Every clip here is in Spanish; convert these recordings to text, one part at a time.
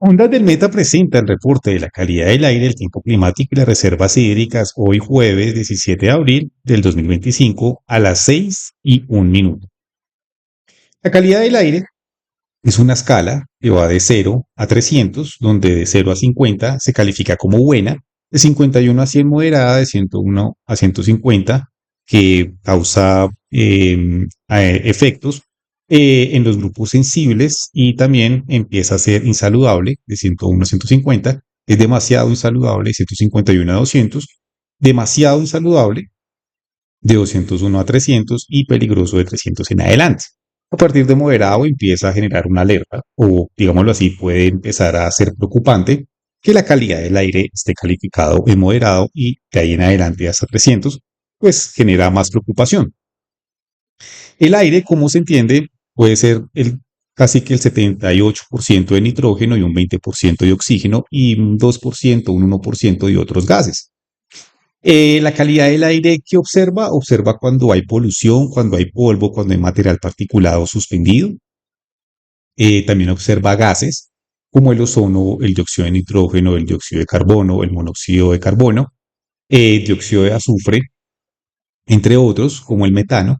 Ondas del Meta presenta el reporte de la calidad del aire, el tiempo climático y las reservas hídricas hoy jueves 17 de abril del 2025 a las 6:01 minutos. La calidad del aire es una escala que va de 0 a 300, donde de 0 a 50 se califica como buena, de 51 a 100 moderada, de 101 a 150 que causa efectos en los grupos sensibles y también empieza a ser insaludable de 101 a 150, es demasiado insaludable de 151 a 200, demasiado insaludable de 201 a 300 y peligroso de 300 en adelante. A partir de moderado empieza a generar una alerta o, digámoslo así, puede empezar a ser preocupante que la calidad del aire esté calificado en moderado y de ahí en adelante hasta 300, pues genera más preocupación. El aire, como se entiende, puede ser casi que el 78% de nitrógeno y un 20% de oxígeno y un 2%, un 1% de otros gases. La calidad del aire que observa cuando hay polución, cuando hay polvo, cuando hay material particulado suspendido. También observa gases como el ozono, el dióxido de nitrógeno, el dióxido de carbono, el monóxido de carbono, dióxido de azufre, entre otros, como el metano,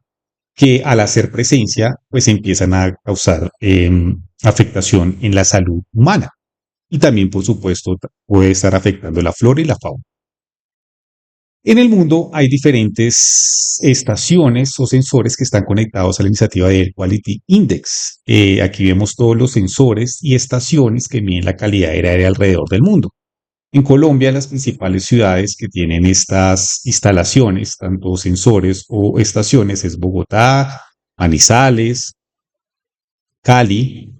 que al hacer presencia, pues empiezan a causar afectación en la salud humana. Y también, por supuesto, puede estar afectando la flora y la fauna. En el mundo hay diferentes estaciones o sensores que están conectados a la iniciativa de Air Quality Index. Aquí vemos todos los sensores y estaciones que miden la calidad del aire alrededor del mundo. En Colombia, las principales ciudades que tienen estas instalaciones, tanto sensores o estaciones, es Bogotá, Manizales, Cali,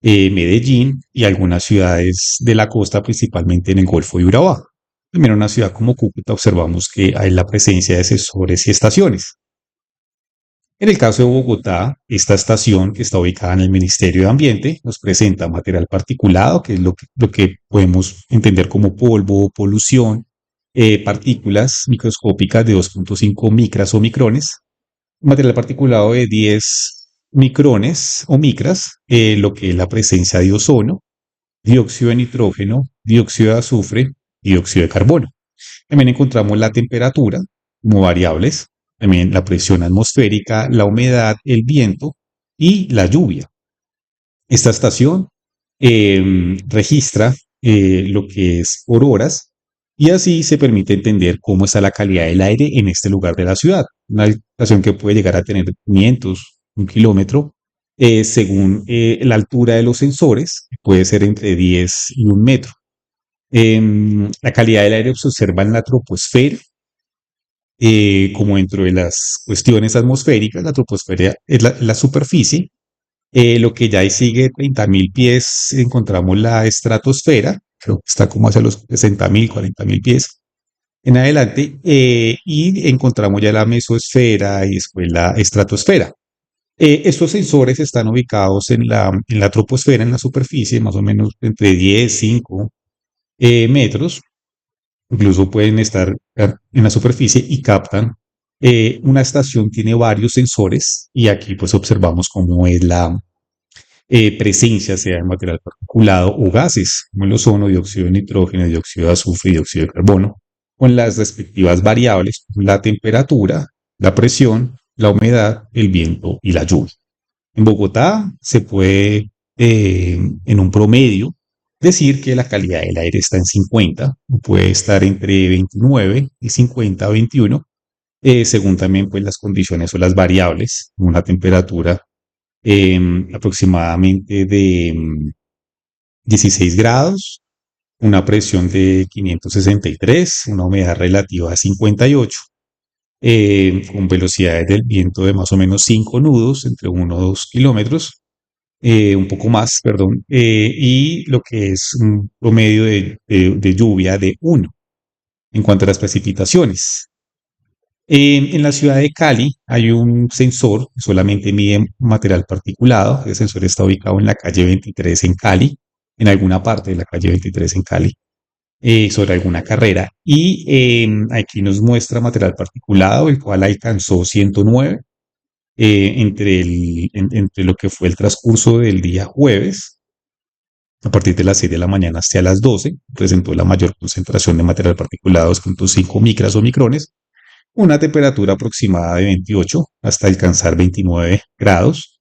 Medellín y algunas ciudades de la costa, principalmente en el Golfo de Urabá. También en una ciudad como Cúcuta observamos que hay la presencia de sensores y estaciones. En el caso de Bogotá, esta estación que está ubicada en el Ministerio de Ambiente nos presenta material particulado, que es lo que podemos entender como polvo, polución, partículas microscópicas de 2.5 micras o micrones, material particulado de 10 micrones o micras, lo que es la presencia de ozono, dióxido de nitrógeno, dióxido de azufre y dióxido de carbono. También encontramos la temperatura como variables, también la presión atmosférica, la humedad, el viento y la lluvia. Esta estación registra lo que es por horas y así se permite entender cómo está la calidad del aire en este lugar de la ciudad. Una estación que puede llegar a tener 500, un kilómetro, según la altura de los sensores, puede ser entre 10 y 1 metro. La calidad del aire se observa en la troposfera, como dentro de las cuestiones atmosféricas. La troposfera es la superficie. Lo que ya ahí sigue 30.000 pies, encontramos la estratosfera, creo que está como hacia los 60.000, 40.000 pies en adelante, y encontramos ya la mesosfera y después la estratosfera. Estos sensores están ubicados en la troposfera, en la superficie, más o menos entre 10, 5 metros, incluso pueden estar en la superficie y captan. Una estación tiene varios sensores y aquí pues observamos cómo es la presencia, sea de material particulado o gases, como el ozono, dióxido de nitrógeno, dióxido de azufre y dióxido de carbono, con las respectivas variables, la temperatura, la presión, la humedad, el viento y la lluvia. En Bogotá se puede, en un promedio, decir que la calidad del aire está en 50, puede estar entre 29 y 50 o 21, según también pues, las condiciones o las variables, una temperatura aproximadamente de 16 grados, una presión de 563, una humedad relativa de 58, con velocidades del viento de más o menos 5 nudos, entre 1 o 2 kilómetros, un poco más, perdón, y lo que es un promedio de lluvia de 1 en cuanto a las precipitaciones. En la ciudad de Cali hay un sensor que solamente mide material particulado. El sensor está ubicado en la calle 23 en Cali, en alguna parte de la calle 23 en Cali, sobre alguna carrera. Y aquí nos muestra material particulado, el cual alcanzó 109 entre lo que fue el transcurso del día jueves A partir de las 6 de la mañana hasta las 12, presentó la mayor concentración de material particulado 2.5 micras o micrones, una temperatura aproximada de 28 hasta alcanzar 29 grados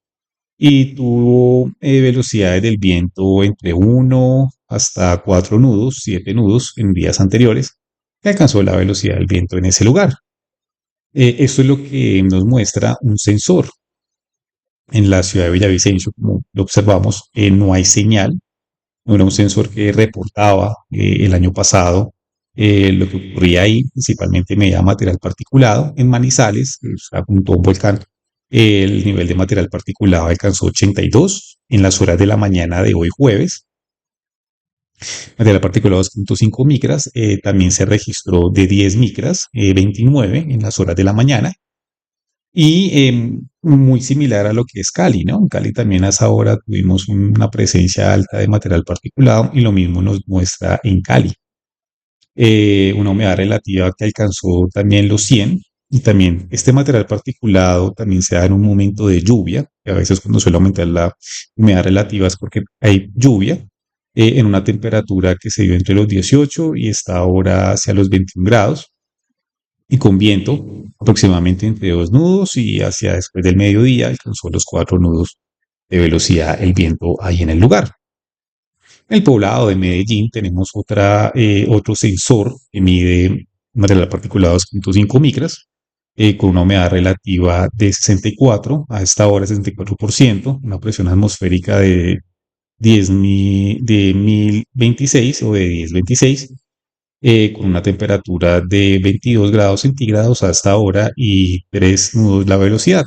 y tuvo velocidades del viento entre 1 hasta 4 nudos, 7 nudos en días anteriores, que alcanzó la velocidad del viento en ese lugar. Esto es lo que nos muestra un sensor. En la ciudad de Villavicencio, como lo observamos, no hay señal. No era un sensor que reportaba el año pasado lo que ocurría ahí, principalmente medía material particulado. En Manizales, junto a un volcán, el nivel de material particulado alcanzó 82 en las horas de la mañana de hoy jueves. Material particulado 2.5 micras, también se registró de 10 micras, 29 en las horas de la mañana. Y muy similar a lo que es Cali, ¿no? En Cali también a esa hora tuvimos una presencia alta de material particulado y lo mismo nos muestra en Cali. Una humedad relativa que alcanzó también los 100 y también este material particulado también se da en un momento de lluvia, que a veces cuando suele aumentar la humedad relativa es porque hay lluvia, en una temperatura que se dio entre los 18 y está ahora hacia los 21 grados y con viento aproximadamente entre 2 nudos y hacia después del mediodía alcanzó los 4 nudos de velocidad el viento ahí en el lugar. En el poblado de Medellín tenemos otro sensor que mide material particulado 2.5 micras con una humedad relativa de 64, a esta hora 64%, una presión atmosférica de 1026 o de 1026 con una temperatura de 22 grados centígrados hasta ahora y 3 nudos la velocidad.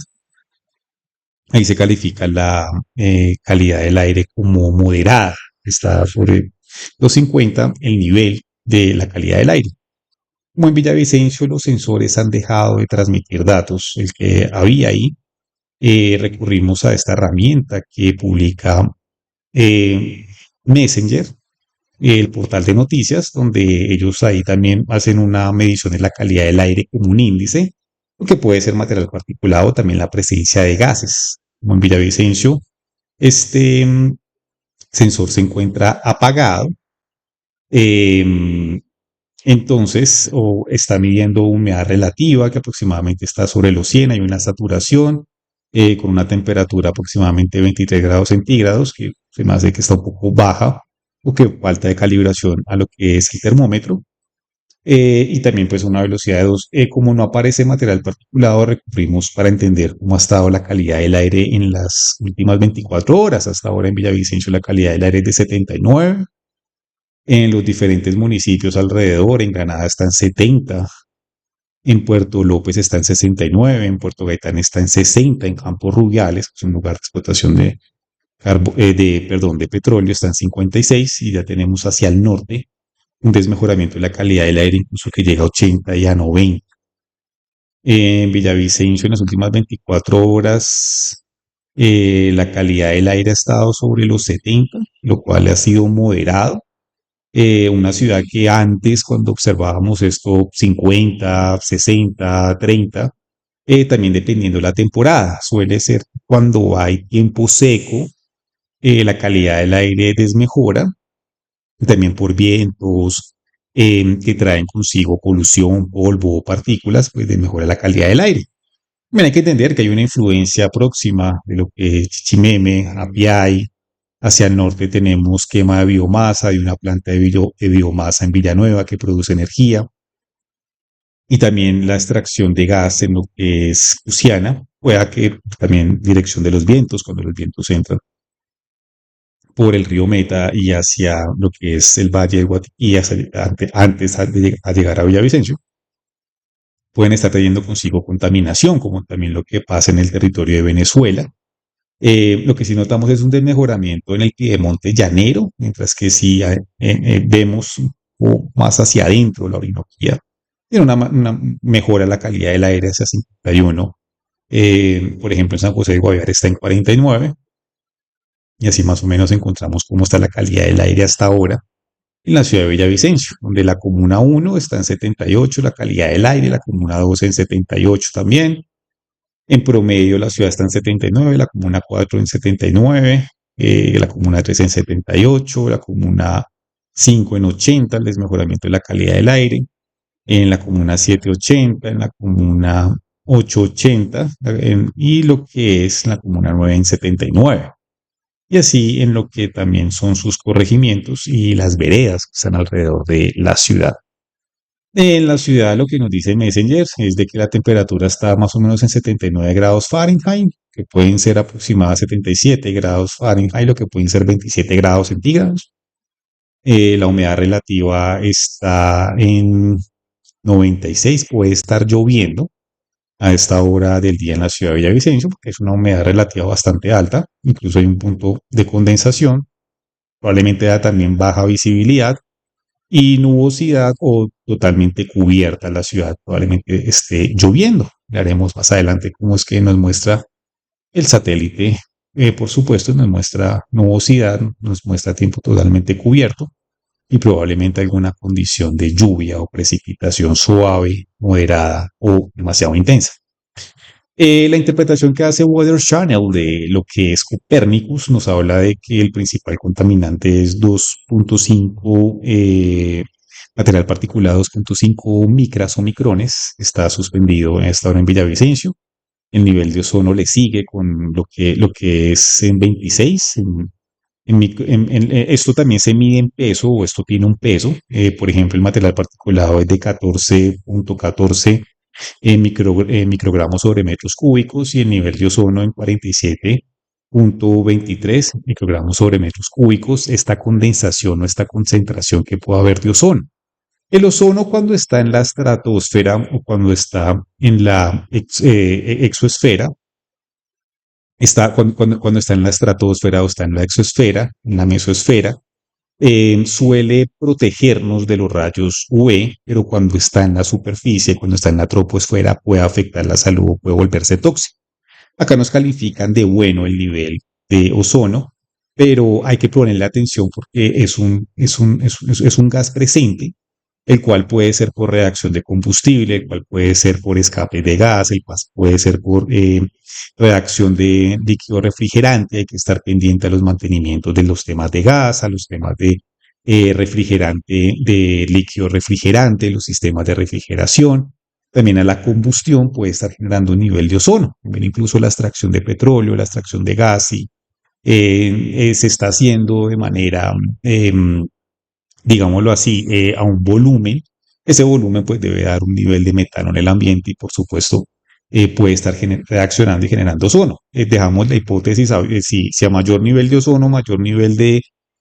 Ahí se califica la calidad del aire como moderada. Está sobre los 50 el nivel de la calidad del aire. Como en Villavicencio los sensores han dejado de transmitir datos, el que había ahí, recurrimos a esta herramienta que publica Messenger, el portal de noticias, donde ellos ahí también hacen una medición de la calidad del aire como un índice, lo que puede ser material particulado, también la presencia de gases. Como en Villavicencio, este sensor se encuentra apagado, eh, entonces o está midiendo humedad relativa que aproximadamente está sobre los 100, hay una saturación con una temperatura aproximadamente 23 grados centígrados, que se me hace que está un poco baja o que falta de calibración a lo que es el termómetro. Y también pues una velocidad de 2. Como no aparece material particulado, recurrimos para entender cómo ha estado la calidad del aire en las últimas 24 horas. Hasta ahora en Villavicencio la calidad del aire es de 79. En los diferentes municipios alrededor, en Granada está en 70, en Puerto López está en 69, en Puerto Gaitán está en 60, en Campos Rubiales, que es un lugar de explotación de petróleo, está en 56 y ya tenemos hacia el norte un desmejoramiento de la calidad del aire, incluso que llega a 80 y a 90. En Villavicencio, en las últimas 24 horas, la calidad del aire ha estado sobre los 70, lo cual ha sido moderado. Una ciudad que antes, cuando observábamos esto, 50, 60, 30, también dependiendo de la temporada, suele ser cuando hay tiempo seco, la calidad del aire desmejora, también por vientos que traen consigo polución, polvo o partículas, pues desmejora la calidad del aire. También hay que entender que hay una influencia próxima de lo que es Chichimeme, Apiay. Hacia el norte tenemos quema de biomasa, hay una planta de biomasa en Villanueva que produce energía. Y también la extracción de gas en lo que es Cusiana, pueda que también dirección de los vientos, cuando los vientos entran por el río Meta y hacia lo que es el Valle de Guatiquí, antes de llegar a Villavicencio, pueden estar trayendo consigo contaminación, como también lo que pasa en el territorio de Venezuela. Lo que sí notamos es un desmejoramiento en el piedemonte llanero, mientras que si vemos más hacia adentro la Orinoquía, tiene una mejora la calidad del aire hacia 51. Por ejemplo, en San José de Guaviare está en 49 y así más o menos encontramos cómo está la calidad del aire hasta ahora en la ciudad de Villavicencio, donde la comuna 1 está en 78, la calidad del aire, la comuna 2 en 78 también. En promedio la ciudad está en 79, la comuna 4 en 79. la comuna 3 en 78, la comuna 5 en 80, el desmejoramiento de la calidad del aire, en la comuna 780, en la comuna 880, y lo que es la comuna 9 en 79. Y así en lo que también son sus corregimientos y las veredas que están alrededor de la ciudad. En la ciudad lo que nos dice Messenger es de que la temperatura está más o menos en 79 grados Fahrenheit, que pueden ser aproximadamente 77 grados Fahrenheit, lo que pueden ser 27 grados centígrados. La humedad relativa está en 96, puede estar lloviendo a esta hora del día en la ciudad de Villavicencio, porque es una humedad relativa bastante alta, incluso hay un punto de condensación, probablemente da también baja visibilidad y nubosidad o totalmente cubierta la ciudad, probablemente esté lloviendo. Le haremos más adelante cómo es que nos muestra el satélite. Por supuesto, nos muestra nubosidad, nos muestra tiempo totalmente cubierto y probablemente alguna condición de lluvia o precipitación suave, moderada o demasiado intensa. La interpretación que hace Weather Channel de lo que es Copernicus nos habla de que el principal contaminante es 2.5 material particulado 2.5 micras o micrones. Está suspendido en esta hora en Villavicencio. El nivel de ozono le sigue con lo que es en 26. Esto también se mide en peso o esto tiene un peso. Por ejemplo, el material particulado es de 14.14 microgramos sobre metros cúbicos y el nivel de ozono en 47.23 microgramos sobre metros cúbicos. Esta condensación o esta concentración que puede haber de ozono. El ozono cuando está en la estratosfera o cuando está en la exosfera, cuando está en la estratosfera o está en la exosfera, en la mesosfera, suele protegernos de los rayos UV, pero cuando está en la superficie, cuando está en la troposfera, puede afectar la salud o puede volverse tóxico. Acá nos califican de bueno el nivel de ozono, pero hay que ponerle atención porque es un gas presente, el cual puede ser por reacción de combustible, el cual puede ser por escape de gas, el cual puede ser por reacción de líquido refrigerante. Hay que estar pendiente a los mantenimientos de los temas de gas, a los temas de refrigerante, de líquido refrigerante, los sistemas de refrigeración. También a la combustión puede estar generando un nivel de ozono. También incluso la extracción de petróleo, la extracción de gas y se está haciendo de manera digámoslo así, a un volumen. Ese volumen pues debe dar un nivel de metano en el ambiente y por supuesto puede estar reaccionando y generando ozono. Dejamos la hipótesis si a mayor nivel de ozono, mayor nivel de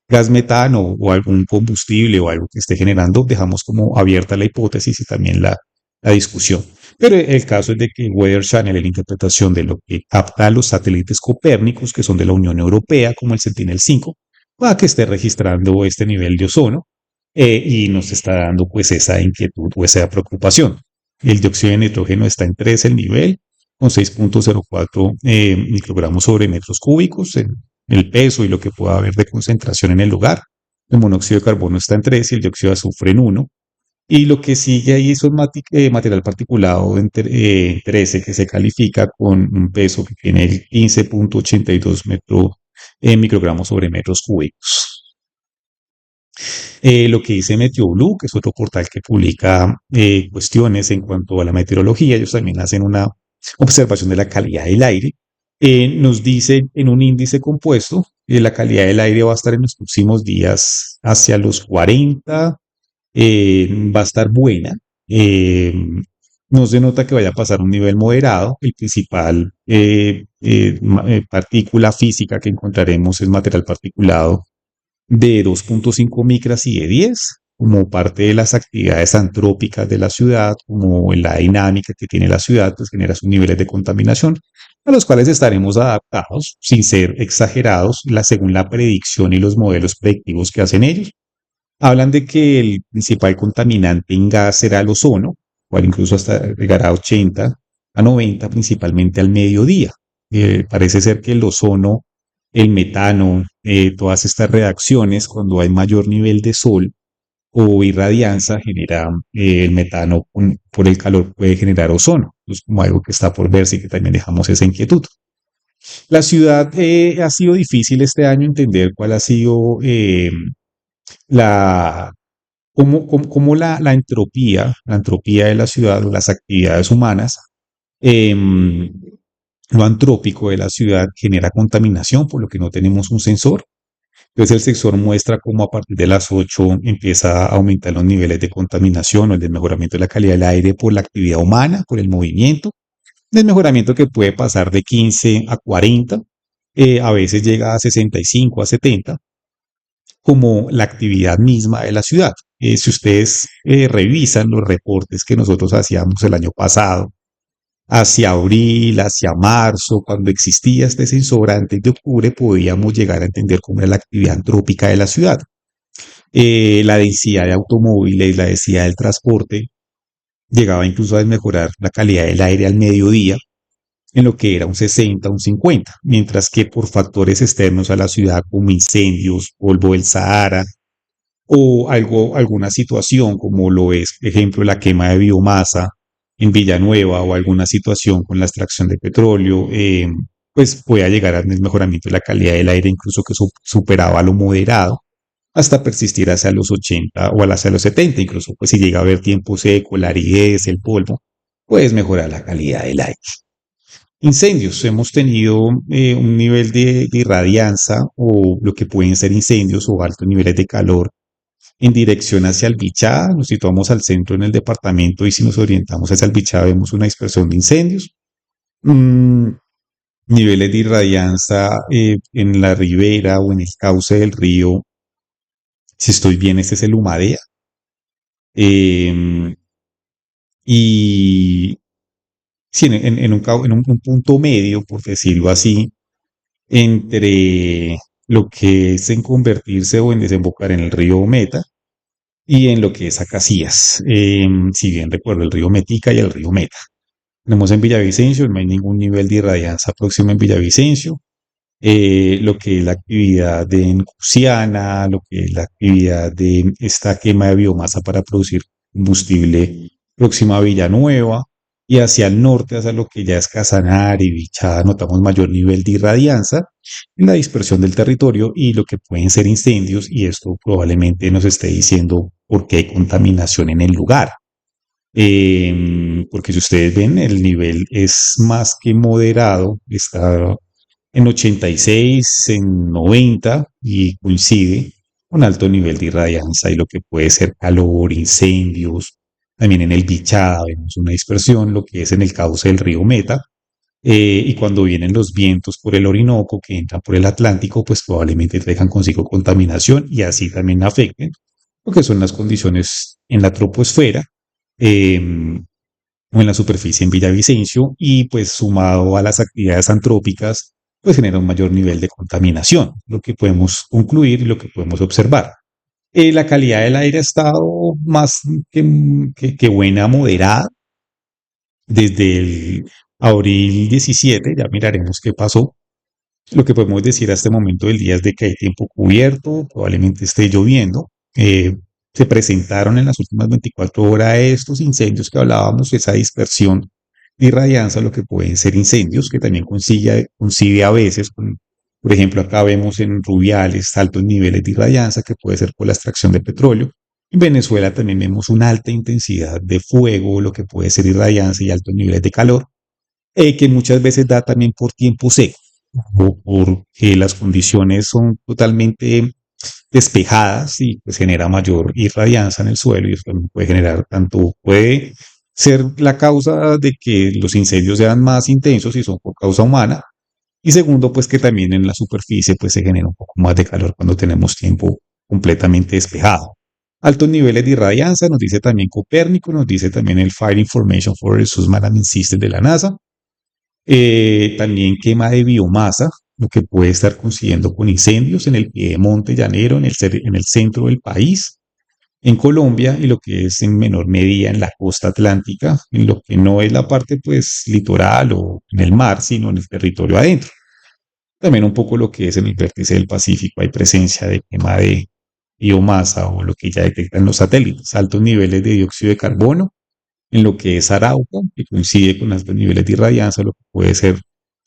gas metano o algún combustible o algo que esté generando, dejamos como abierta la hipótesis y también la discusión. Pero el caso es de que Weather Channel, en la interpretación de lo que capta los satélites copérnicos, que son de la Unión Europea, como el Sentinel-5, va a que esté registrando este nivel de ozono y nos está dando pues esa inquietud o esa preocupación. El dióxido de nitrógeno está en 3 el nivel, con 6.04 microgramos sobre metros cúbicos en el peso y lo que pueda haber de concentración en el lugar. El monóxido de carbono está en 3 y el dióxido de azufre en 1. Y lo que sigue ahí es un material particulado en 13 que se califica con un peso que tiene el 15.82 microgramos sobre metros cúbicos. Lo que dice MeteoBlue, que es otro portal que publica cuestiones en cuanto a la meteorología, ellos también hacen una observación de la calidad del aire. Nos dice en un índice compuesto que la calidad del aire va a estar en los próximos días hacia los 40, va a estar buena. No se nota que vaya a pasar un nivel moderado. El principal partícula física que encontraremos es material particulado de 2.5 micras y de 10, como parte de las actividades antrópicas de la ciudad, como la dinámica que tiene la ciudad, pues genera sus niveles de contaminación, a los cuales estaremos adaptados sin ser exagerados según la predicción y los modelos predictivos que hacen ellos. Hablan de que el principal contaminante en gas será el ozono, cual incluso hasta llegará a 80, a 90, principalmente al mediodía. Parece ser que el ozono, el metano, todas estas reacciones, cuando hay mayor nivel de sol o irradianza, genera el metano por el calor, puede generar ozono. Es como algo que está por verse y que también dejamos esa inquietud. La ciudad ha sido difícil este año entender cuál ha sido la, cómo la entropía de la ciudad o las actividades humanas, em, lo antrópico de la ciudad genera contaminación, por lo que no tenemos un sensor. Entonces el sensor muestra cómo a partir de las 8 empieza a aumentar los niveles de contaminación o el desmejoramiento de la calidad del aire por la actividad humana, por el movimiento. Desmejoramiento que puede pasar de 15 a 40, a veces llega a 65, a 70, como la actividad misma de la ciudad. Si ustedes revisan los reportes que nosotros hacíamos el año pasado, hacia abril, hacia marzo, cuando existía este sensor antes de octubre, podíamos llegar a entender cómo era la actividad antrópica de la ciudad. La densidad de automóviles, la densidad del transporte, llegaba incluso a mejorar la calidad del aire al mediodía, en lo que era un 60, un 50, mientras que por factores externos a la ciudad como incendios, polvo del Sahara o alguna situación como lo es, por ejemplo, la quema de biomasa en Villanueva o alguna situación con la extracción de petróleo, pues pueda llegar al mejoramiento de la calidad del aire, incluso que superaba lo moderado, hasta persistir hacia los 80 o hacia los 70, incluso pues si llega a haber tiempo seco, la aridez, el polvo, puedes mejorar la calidad del aire. Incendios. Hemos tenido un nivel de irradianza o lo que pueden ser incendios o altos niveles de calor en dirección hacia el Bichada. Nos situamos al centro en el departamento y si nos orientamos hacia el Bichada vemos una dispersión de incendios. Mm, niveles de irradianza en la ribera o en el cauce del río. Si estoy bien, este es el Humadea. Eh, y sí, en un punto medio, por decirlo así, entre lo que es en convertirse o en desembocar en el río Meta y en lo que es Acacías. Si bien recuerdo el río Metica y el río Meta. Tenemos en Villavicencio, no hay ningún nivel de irradianza próximo en Villavicencio. Lo que es la actividad de Encusiana, lo que es la actividad de esta quema de biomasa para producir combustible próxima a Villanueva, y hacia el norte, hacia lo que ya es Casanare y Vichada, notamos mayor nivel de irradianza en la dispersión del territorio y lo que pueden ser incendios, y esto probablemente nos esté diciendo por qué hay contaminación en el lugar. Porque si ustedes ven, el nivel es más que moderado, está en 86, en 90 y coincide con alto nivel de irradianza y lo que puede ser calor, incendios. También en el Bichada vemos una dispersión, lo que es en el cauce del río Meta. Y cuando vienen los vientos por el Orinoco que entran por el Atlántico, pues probablemente traigan consigo contaminación y así también afecten lo que son las condiciones en la troposfera eh, o en la superficie en Villavicencio, y pues sumado a las actividades antrópicas, pues genera un mayor nivel de contaminación, lo que podemos concluir y lo que podemos observar. La calidad del aire ha estado más que buena, moderada, desde el abril 17, ya miraremos qué pasó. Lo que podemos decir a este momento del día es de que hay tiempo cubierto, probablemente esté lloviendo. Se presentaron en las últimas 24 horas estos incendios que hablábamos, esa dispersión de irradianza, lo que pueden ser incendios, que también coincide a veces con, por ejemplo, acá vemos en Rubiales altos niveles de irradianza, que puede ser por la extracción de petróleo. En Venezuela también vemos una alta intensidad de fuego, lo que puede ser irradianza y altos niveles de calor, que muchas veces da también por tiempo seco o porque las condiciones son totalmente despejadas y pues genera mayor irradianza en el suelo, y eso también puede generar tanto, puede ser la causa de que los incendios sean más intensos y son por causa humana, y segundo, pues que también en la superficie pues se genera un poco más de calor cuando tenemos tiempo completamente despejado. Altos niveles de irradianza, nos dice también Copérnico, nos dice también el Fire Information for Resource Management System de la NASA. También quema de biomasa, lo que puede estar coincidiendo con incendios en el piedemonte llanero, en el centro del país, en Colombia, y lo que es en menor medida en la costa atlántica, en lo que no es la parte pues litoral o en el mar, sino en el territorio adentro. También un poco lo que es en el vértice del Pacífico, hay presencia de quema de biomasa o lo que ya detectan los satélites, altos niveles de dióxido de carbono en lo que es Arauca, que coincide con altos niveles de irradianza, lo que puede ser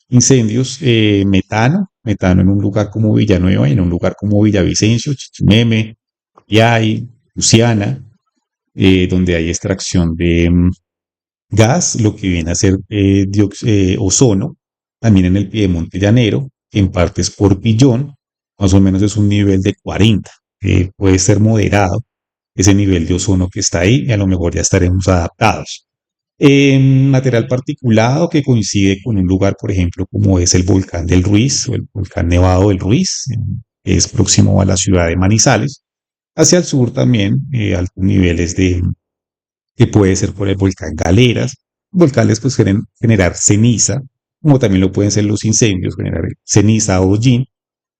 incendios, metano en un lugar como Villanueva y en un lugar como Villavicencio, Chichimeme, Yay, Luciana, donde hay extracción de gas, lo que viene a ser ozono, también en el Piedemonte Llanero, que en partes por billón, más o menos es un nivel de 40, puede ser moderado ese nivel de ozono que está ahí y a lo mejor ya estaremos adaptados. Material particulado que coincide con un lugar, por ejemplo, como es el volcán del Ruiz o el volcán Nevado del Ruiz, que es próximo a la ciudad de Manizales. Hacia el sur también, altos niveles que puede ser por el volcán Galeras. Volcanes pues suelen generar ceniza, como también lo pueden ser los incendios, generar ceniza o hollín.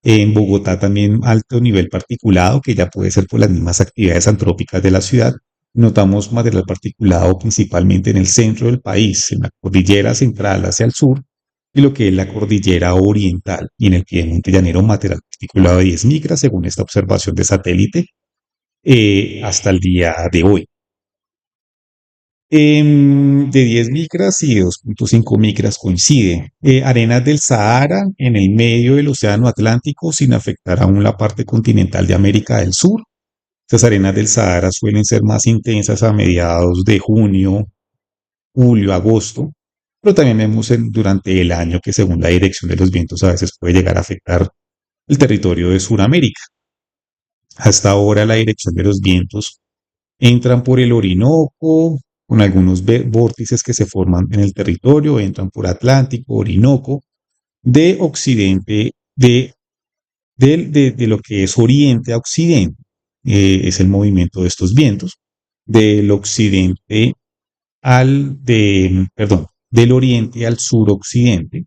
En Bogotá también alto nivel particulado, que ya puede ser por las mismas actividades antrópicas de la ciudad. Notamos material particulado principalmente en el centro del país, en la cordillera central hacia el sur, y lo que es la cordillera oriental, y en el Piedemonte Llanero material particulado de 10 micras, según esta observación de satélite, hasta el día de hoy. De 10 micras y 2,5 micras coincide. Arenas del Sahara en el medio del Océano Atlántico sin afectar aún la parte continental de América del Sur. Estas arenas del Sahara suelen ser más intensas a mediados de junio, julio, agosto, pero también vemos durante el año que según la dirección de los vientos a veces puede llegar a afectar el territorio de Sudamérica. Hasta ahora la dirección de los vientos entran por el Orinoco, con algunos vórtices que se forman en el territorio, entran por Atlántico, Orinoco, de occidente, de lo que es oriente a occidente, es el movimiento de estos vientos, del occidente perdón, del oriente al suroccidente,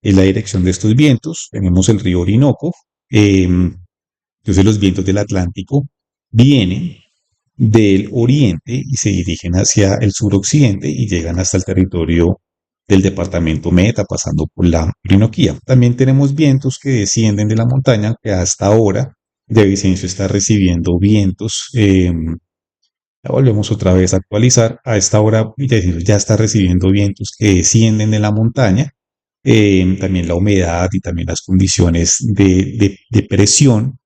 es la dirección de estos vientos. Tenemos el río Orinoco, entonces los vientos del Atlántico vienen del oriente y se dirigen hacia el suroccidente y llegan hasta el territorio del departamento Meta, pasando por la Orinoquía. También tenemos vientos que descienden de la montaña, que hasta ahora Villavicencio está recibiendo vientos. La volvemos otra vez a actualizar. A esta hora Villavicencio ya está recibiendo vientos que descienden de la montaña. También la humedad y también las condiciones de presión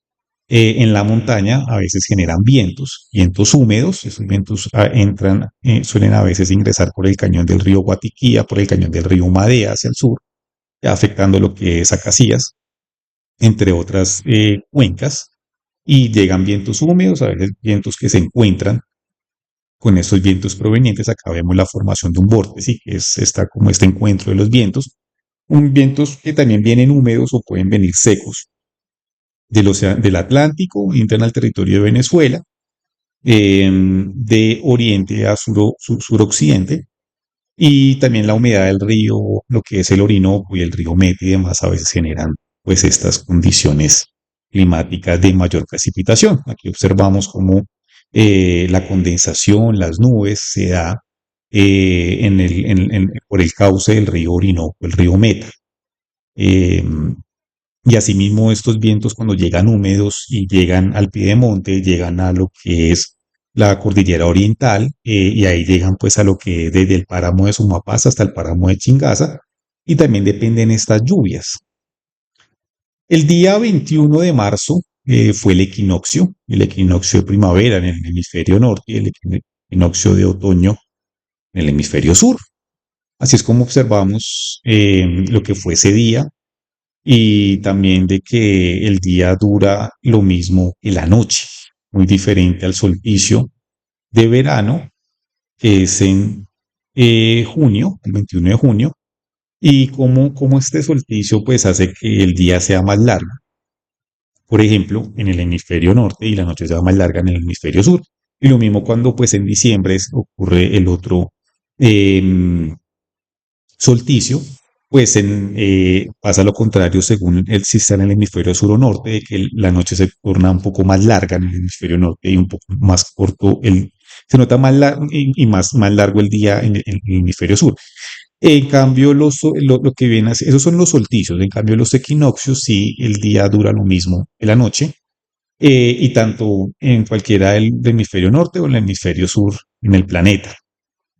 en la montaña a veces generan vientos húmedos. Esos vientos entran, suelen a veces ingresar por el cañón del río Guatiquía, por el cañón del río Madea hacia el sur, afectando lo que es Acacías, entre otras cuencas, y llegan vientos húmedos, a veces vientos que se encuentran con estos vientos provenientes. Acá vemos la formación de un vórtice, que es como este encuentro de los vientos, vientos que también vienen húmedos o pueden venir secos del Atlántico, entran al territorio de Venezuela, de oriente a suroccidente, y también la humedad del río, lo que es el Orinoco y el río Meta y demás, a veces generan pues estas condiciones climáticas de mayor precipitación. Aquí observamos cómo la condensación, las nubes, se da por el cauce del río Orinoco, el río Meta. Eh, y asimismo estos vientos cuando llegan húmedos y llegan al piedemonte, llegan a lo que es la cordillera oriental, y ahí llegan pues a lo que es desde el páramo de Sumapaz hasta el páramo de Chingaza, y también dependen estas lluvias. El día 21 de marzo fue el equinoccio de primavera en el hemisferio norte y el equinoccio de otoño en el hemisferio sur. Así es como observamos lo que fue ese día, y también de que el día dura lo mismo que la noche, muy diferente al solsticio de verano, que es en junio, el 21 de junio, y como este solsticio pues hace que el día sea más largo, por ejemplo, en el hemisferio norte, y la noche sea más larga en el hemisferio sur. Y lo mismo cuando pues en diciembre ocurre el otro eh, solsticio, pues pasa lo contrario según si está en el hemisferio sur o norte, de que la noche se torna un poco más larga en el hemisferio norte y un poco más corto, se nota más largo y más largo el día en el hemisferio sur. En cambio, lo que viene esos son los solsticios. En cambio, los equinoccios sí, el día dura lo mismo que la noche, y tanto en cualquiera del hemisferio norte o en el hemisferio sur en el planeta.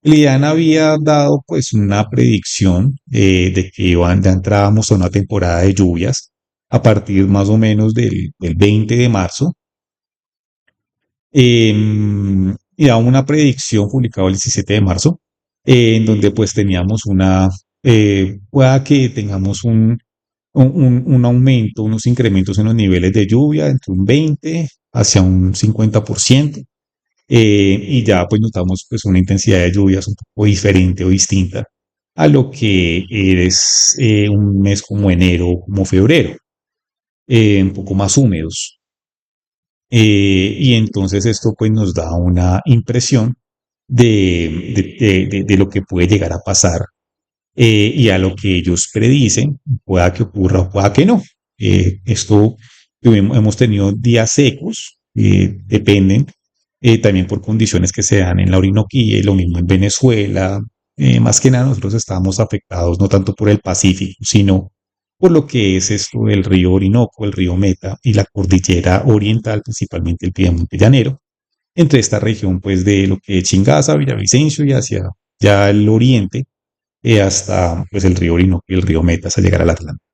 El IDAN había dado pues una predicción de que ya entrábamos a una temporada de lluvias a partir más o menos del 20 de marzo. Y daba una predicción publicada el 17 de marzo, en donde pues teníamos pueda que tengamos un aumento, unos incrementos en los niveles de lluvia entre un 20 hacia un 50%. Y ya pues notamos pues una intensidad de lluvias un poco diferente o distinta a lo que es un mes como enero o como febrero, un poco más húmedos. Y entonces esto pues nos da una impresión de lo que puede llegar a pasar, y a lo que ellos predicen, pueda que ocurra o pueda que no. Esto hemos tenido días secos, dependen también por condiciones que se dan en la Orinoquía y lo mismo en Venezuela. Más que nada nosotros estamos afectados no tanto por el Pacífico, sino por lo que es esto del río Orinoco, el río Meta y la cordillera oriental, principalmente el Piemonte Llanero, entre esta región pues de lo que es Chingaza, Villavicencio y hacia ya el oriente, hasta pues el río Orinoco y el río Meta hasta llegar al Atlántico.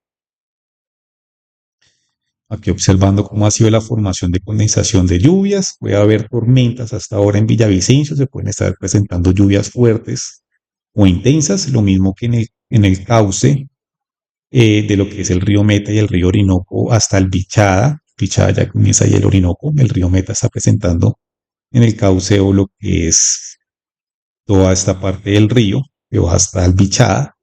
Aquí observando cómo ha sido la formación de condensación de lluvias. Puede haber tormentas hasta ahora en Villavicencio, se pueden estar presentando lluvias fuertes o intensas, lo mismo que en el cauce de lo que es el río Meta y el río Orinoco hasta el Bichada. Bichada ya comienza ahí el Orinoco, el río Meta está presentando en el cauce o lo que es toda esta parte del río, que va hasta el Bichada,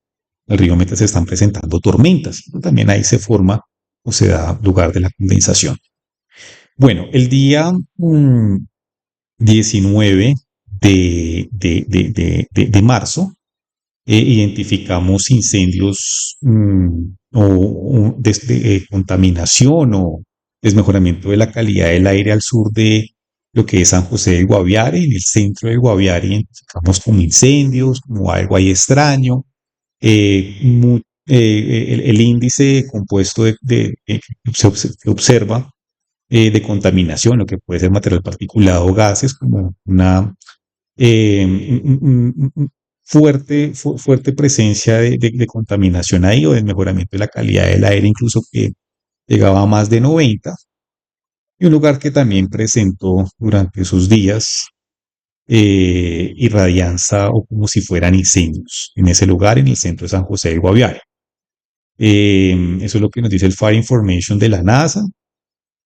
el río Meta se están presentando tormentas. También ahí se forma o se da lugar de la condensación. Bueno, el día 19 de marzo identificamos incendios de contaminación o desmejoramiento de la calidad del aire al sur de lo que es San José del Guaviare. En el centro del Guaviare identificamos como incendios, como algo ahí extraño. El índice compuesto que observa de contaminación, lo que puede ser material particulado o gases, como una fuerte presencia de contaminación ahí o de mejoramiento de la calidad del aire, incluso que llegaba a más de 90, y un lugar que también presentó durante esos días irradianza o como si fueran incendios en ese lugar, en el centro de San José del Guaviare. Eso es lo que nos dice el Fire Information de la NASA,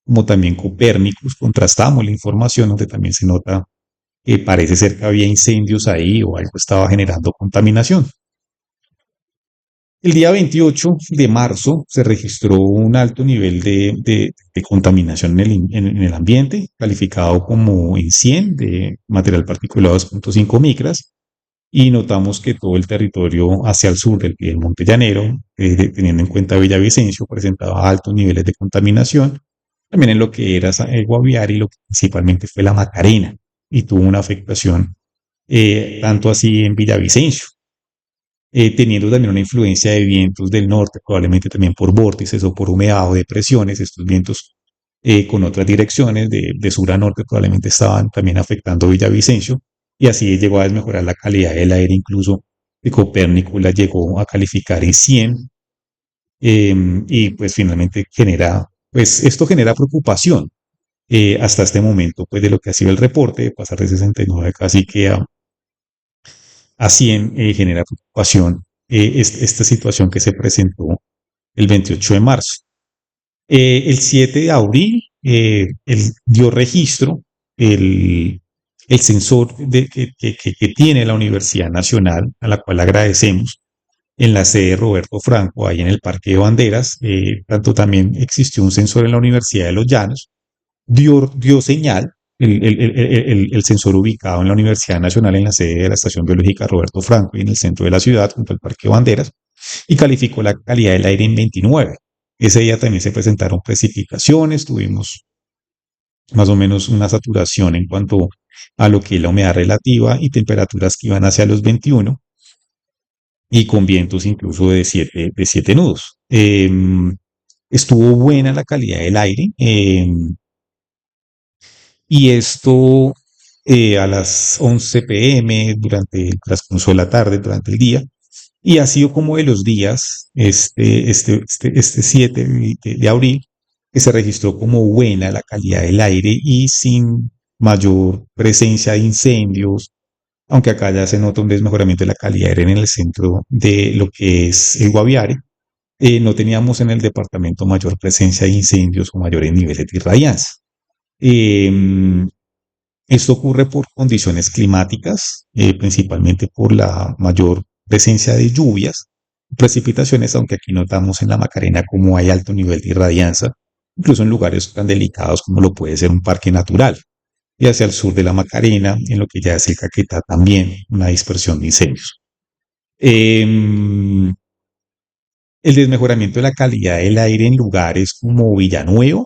como también Copérnicus. Contrastamos la información donde también se nota que parece ser que había incendios ahí o algo estaba generando contaminación. El día 28 de marzo se registró un alto nivel de contaminación en el ambiente, calificado como en 100 de material particulado 2.5 micras, y notamos que todo el territorio hacia el sur del Monte Llanero, teniendo en cuenta Villavicencio, presentaba altos niveles de contaminación, también en lo que era el Guaviare y lo que principalmente fue la Macarena, y tuvo una afectación tanto así en Villavicencio, teniendo también una influencia de vientos del norte, probablemente también por vórtices o por humedad o depresiones. Estos vientos con otras direcciones de sur a norte probablemente estaban también afectando Villavicencio, y así llegó a desmejorar la calidad del aire. Incluso de Copérnico la llegó a calificar en 100, y pues finalmente pues esto genera preocupación hasta este momento, pues de lo que ha sido el reporte, de pasar de 69 casi que a 100, genera preocupación esta situación que se presentó el 28 de marzo. El 7 de abril dio registro el, el sensor que tiene la Universidad Nacional, a la cual agradecemos, en la sede Roberto Franco, ahí en el Parque de Banderas. Tanto también existió un sensor en la Universidad de Los Llanos, dio señal, el sensor ubicado en la Universidad Nacional, en la sede de la Estación Biológica Roberto Franco y en el centro de la ciudad, junto al Parque de Banderas, y calificó la calidad del aire en 29. Ese día también se presentaron precipitaciones, tuvimos más o menos una saturación en cuanto a lo que es la humedad relativa y temperaturas que iban hacia los 21, y con vientos incluso de siete nudos. Estuvo buena la calidad del aire, y esto a las 11 p.m., durante el transcurso de la tarde, durante el día. Y ha sido como de los días, este 7 de abril, que se registró como buena la calidad del aire y sin mayor presencia de incendios, aunque acá ya se nota un desmejoramiento de la calidad del aire en el centro de lo que es el Guaviare. No teníamos en el departamento mayor presencia de incendios o mayores niveles de irradiancia. Eh, Esto ocurre por condiciones climáticas, principalmente por la mayor presencia de lluvias, precipitaciones, aunque aquí notamos en la Macarena como hay alto nivel de irradianza, incluso en lugares tan delicados como lo puede ser un parque natural. Y hacia el sur de la Macarena, en lo que ya es el Caquetá, también una dispersión de incendios. Em, el desmejoramiento de la calidad del aire en lugares como Villanueva,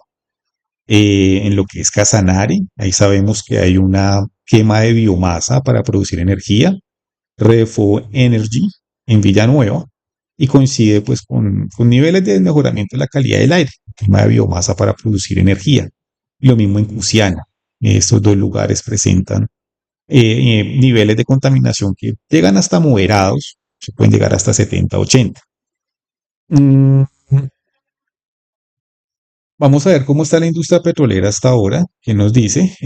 en lo que es Casanare, ahí sabemos que hay una quema de biomasa para producir energía, Refo Energy en Villanueva, y coincide pues con niveles de mejoramiento de la calidad del aire, quema de biomasa para producir energía. Lo mismo en Cusiana. Estos dos lugares presentan niveles de contaminación que llegan hasta moderados, se pueden llegar hasta 70, 80. Mm, Vamos a ver cómo está la industria petrolera hasta ahora, qué nos dice.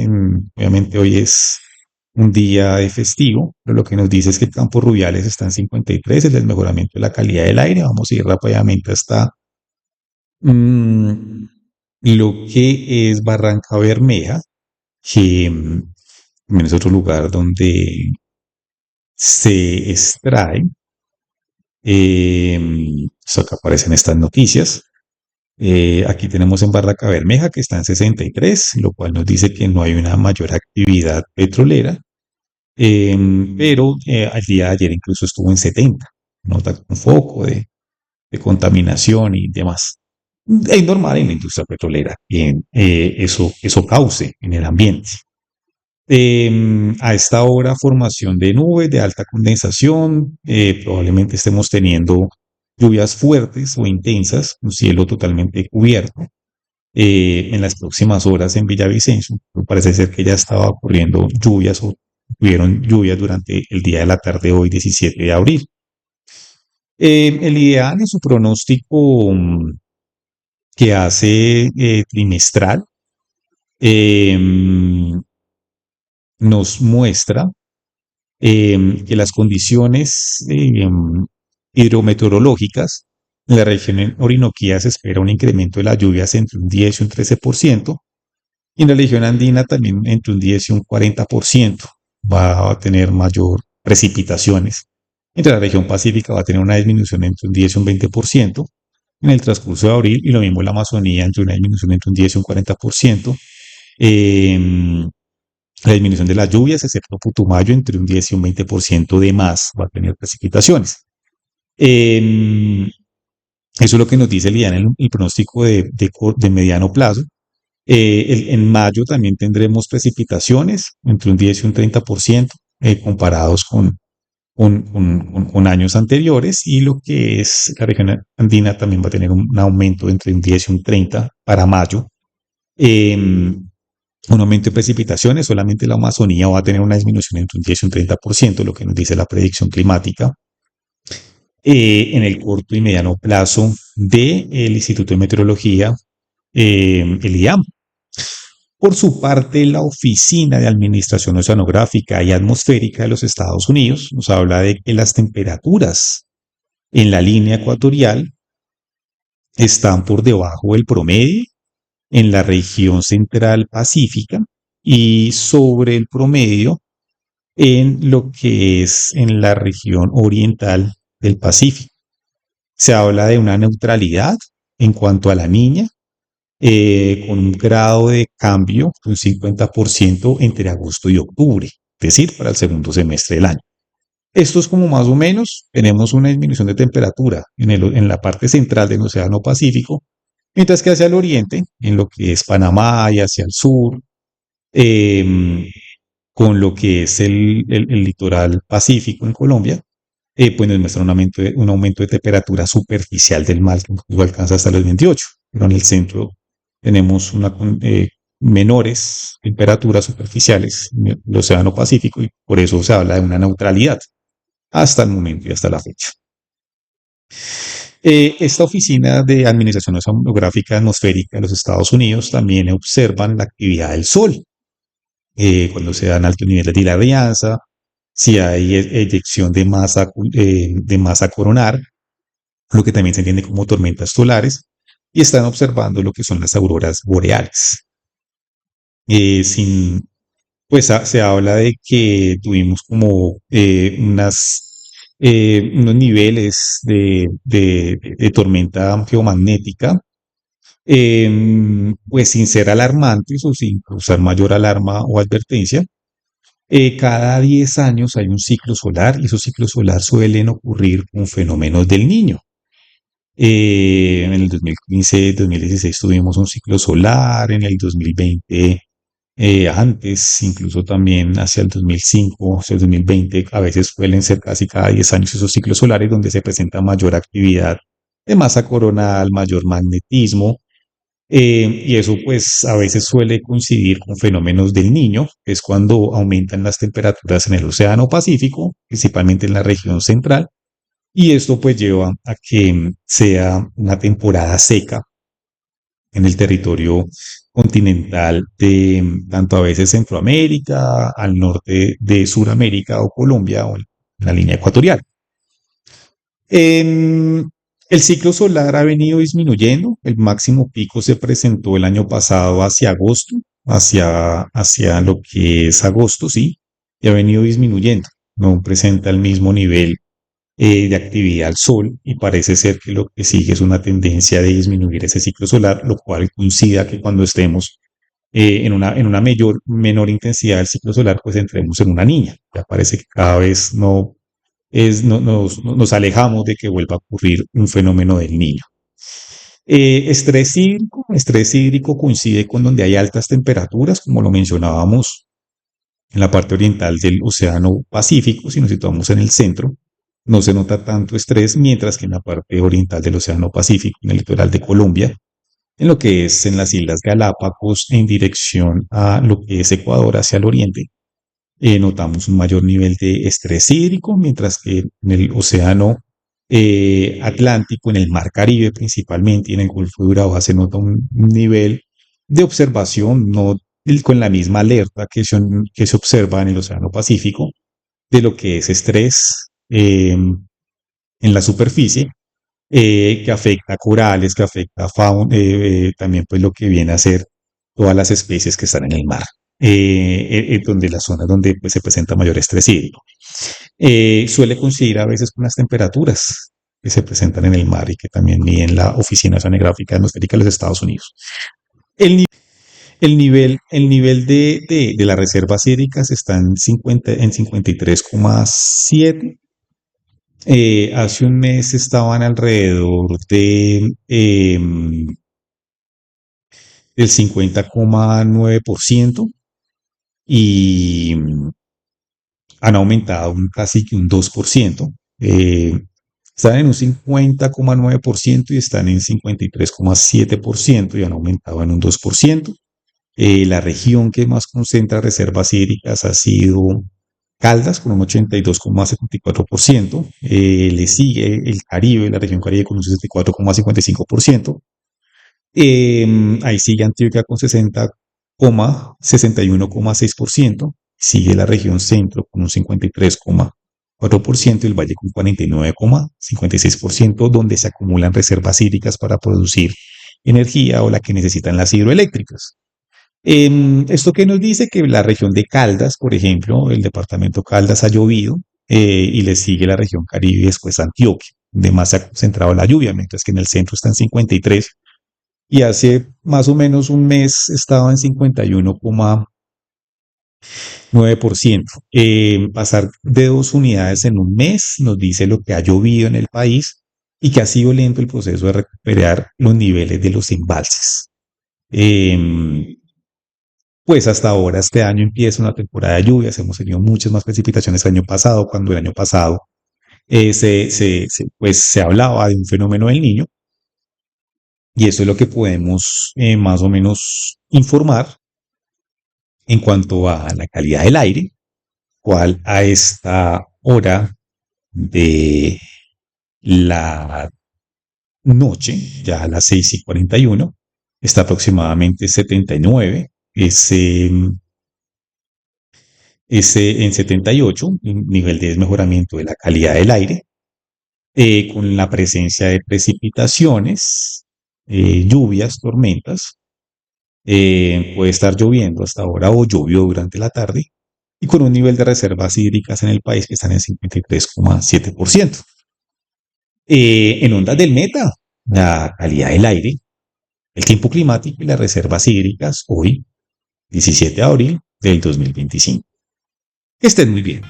Obviamente hoy es un día de festivo, pero lo que nos dice es que el Campo Rubiales está en 53, el del mejoramiento de la calidad del aire. Vamos a ir rápidamente hasta mm, lo que es Barranca Bermeja, que también es otro lugar donde se extrae. Esto acá aparecen estas noticias. Aquí tenemos en Barranca Bermeja que está en 63, lo cual nos dice que no hay una mayor actividad petrolera, pero al día de ayer incluso estuvo en 70, nota un foco de contaminación y demás. Es normal en la industria petrolera que eso cause en el ambiente. A esta hora, formación de nubes de alta condensación, probablemente estemos teniendo lluvias fuertes o intensas, un cielo totalmente cubierto en las próximas horas en Villavicencio. Parece ser que ya estaba ocurriendo lluvias o tuvieron lluvias durante el día de la tarde hoy, 17 de abril. El ideal en su pronóstico que hace trimestral eh, nos muestra que las condiciones hidrometeorológicas en la región Orinoquía se espera un incremento de las lluvias entre un 10 y un 13%, y en la región andina también entre un 10 y un 40% va a tener mayor precipitaciones. Entre la región pacífica va a tener una disminución entre un 10 y un 20% en el transcurso de abril, y lo mismo en la Amazonía, entre una disminución entre un 10 y un 40%. Eh, la disminución de las lluvias, excepto Putumayo, entre un 10 y un 20% de más va a tener precipitaciones. Eh, Eso es lo que nos dice el pronóstico de mediano plazo. En mayo también tendremos precipitaciones entre un 10 y un 30%, comparados con años anteriores, y lo que es la región andina también va a tener un aumento entre un 10 y un 30 para mayo. Eh, un aumento de precipitaciones, solamente la Amazonía va a tener una disminución entre un 10 y un 30%, lo que nos dice la predicción climática. En el corto y mediano plazo del Instituto de Meteorología, el IAM. Por su parte, la Oficina de Administración Oceanográfica y Atmosférica de los Estados Unidos nos habla de que las temperaturas en la línea ecuatorial están por debajo del promedio en la región central pacífica y sobre el promedio en lo que es en la región oriental del Pacífico. Se habla de una neutralidad en cuanto a la niña, con un grado de cambio de un 50% entre agosto y octubre, es decir, para el segundo semestre del año. Esto es como más o menos, tenemos una disminución de temperatura en la parte central del Océano Pacífico, mientras que hacia el oriente, en lo que es Panamá y hacia el sur, eh, con lo que es el litoral pacífico en Colombia, pues nos muestra un aumento de temperatura superficial del mar, que incluso alcanza hasta los 28, pero en el centro tenemos menores temperaturas superficiales en el Océano Pacífico y por eso se habla de una neutralidad hasta el momento y hasta la fecha. Esta oficina de Administración Oceanográfica Atmosférica de los Estados Unidos también observan la actividad del Sol, cuando se dan altos niveles de irradianza, si hay eyección de masa coronar, lo que también se entiende como tormentas solares, y están observando lo que son las auroras boreales. Sin, pues se habla de que tuvimos como unos niveles de tormenta geomagnética, pues sin ser alarmantes o sin causar mayor alarma o advertencia. Cada 10 años hay un ciclo solar y esos ciclos solar suelen ocurrir con fenómenos del Niño. En el 2015, 2016 tuvimos un ciclo solar, en el 2020 antes, incluso también hacia el 2005, hacia el 2020, a veces suelen ser casi cada 10 años esos ciclos solares donde se presenta mayor actividad de masa coronal, mayor magnetismo, y eso pues a veces suele coincidir con fenómenos del Niño, que es cuando aumentan las temperaturas en el Océano Pacífico, principalmente en la región central, y esto pues lleva a que sea una temporada seca en el territorio continental de tanto a veces Centroamérica, al norte de Sudamérica o Colombia o en la línea ecuatorial. En el ciclo solar ha venido disminuyendo, el máximo pico se presentó el año pasado hacia agosto, hacia lo que es agosto, sí, y ha venido disminuyendo, no presenta el mismo nivel de actividad al sol y parece ser que lo que sigue es una tendencia de disminuir ese ciclo solar, lo cual coincida que cuando estemos en una menor intensidad del ciclo solar, pues entremos en una niña. Ya parece que cada vez nos alejamos de que vuelva a ocurrir un fenómeno del niño. Estrés hídrico coincide con donde hay altas temperaturas, como lo mencionábamos en la parte oriental del Océano Pacífico, si nos situamos en el centro, no se nota tanto estrés, mientras que en la parte oriental del Océano Pacífico, en el litoral de Colombia, en lo que es en las Islas Galápagos, en dirección a lo que es Ecuador hacia el oriente, notamos un mayor nivel de estrés hídrico, mientras que en el Océano Atlántico, en el Mar Caribe principalmente y en el Golfo de Urabá se nota un nivel de observación, no con la misma alerta que se observa en el Océano Pacífico, de lo que es estrés en la superficie, que afecta corales, que afecta fauna, también pues lo que viene a ser todas las especies que están en el mar, donde las zonas donde pues, se presenta mayor estrés hídrico. Suele coincidir a veces con las temperaturas que se presentan en el mar y que también miden la Oficina Oceanográfica Atmosférica de los Estados Unidos. El, el nivel de las reservas hídricas está en 53,7. Hace un mes estaban alrededor del 50,9% y han aumentado casi que un 2%. Están en un 50,9% y están en 53,7% y han aumentado en un 2%. La región que más concentra reservas hídricas ha sido Caldas con un 82,74%. Le sigue el Caribe, la región Caribe con un 64,55%. Ahí sigue Antioquia con 61,6%. Sigue la región Centro con un 53,4% y el Valle con 49,56%, donde se acumulan reservas hídricas para producir energía o la que necesitan las hidroeléctricas. Esto que nos dice que la región de Caldas, por ejemplo, el departamento Caldas ha llovido y le sigue la región Caribe y después Antioquia, donde más se ha concentrado la lluvia, mientras que en el centro está en 53 y hace más o menos un mes estaba en 51,9%. Pasar de 2 unidades en un mes nos dice lo que ha llovido en el país y que ha sido lento el proceso de recuperar los niveles de los embalses. Pues hasta ahora, este año empieza una temporada de lluvias, hemos tenido muchas más precipitaciones el año pasado, cuando el año pasado pues, se hablaba de un fenómeno del Niño, y eso es lo que podemos más o menos informar. En cuanto a la calidad del aire, cual a esta hora de la noche, ya a las 6:41, está aproximadamente 79. Ese en 78, un nivel de desmejoramiento de la calidad del aire, con la presencia de precipitaciones, lluvias, tormentas. Puede estar lloviendo hasta ahora o llovió durante la tarde y con un nivel de reservas hídricas en el país que están en 53,7%. En ondas del meta, la calidad del aire, el tiempo climático y las reservas hídricas hoy, 17 de abril del 2025. Que estén muy bien.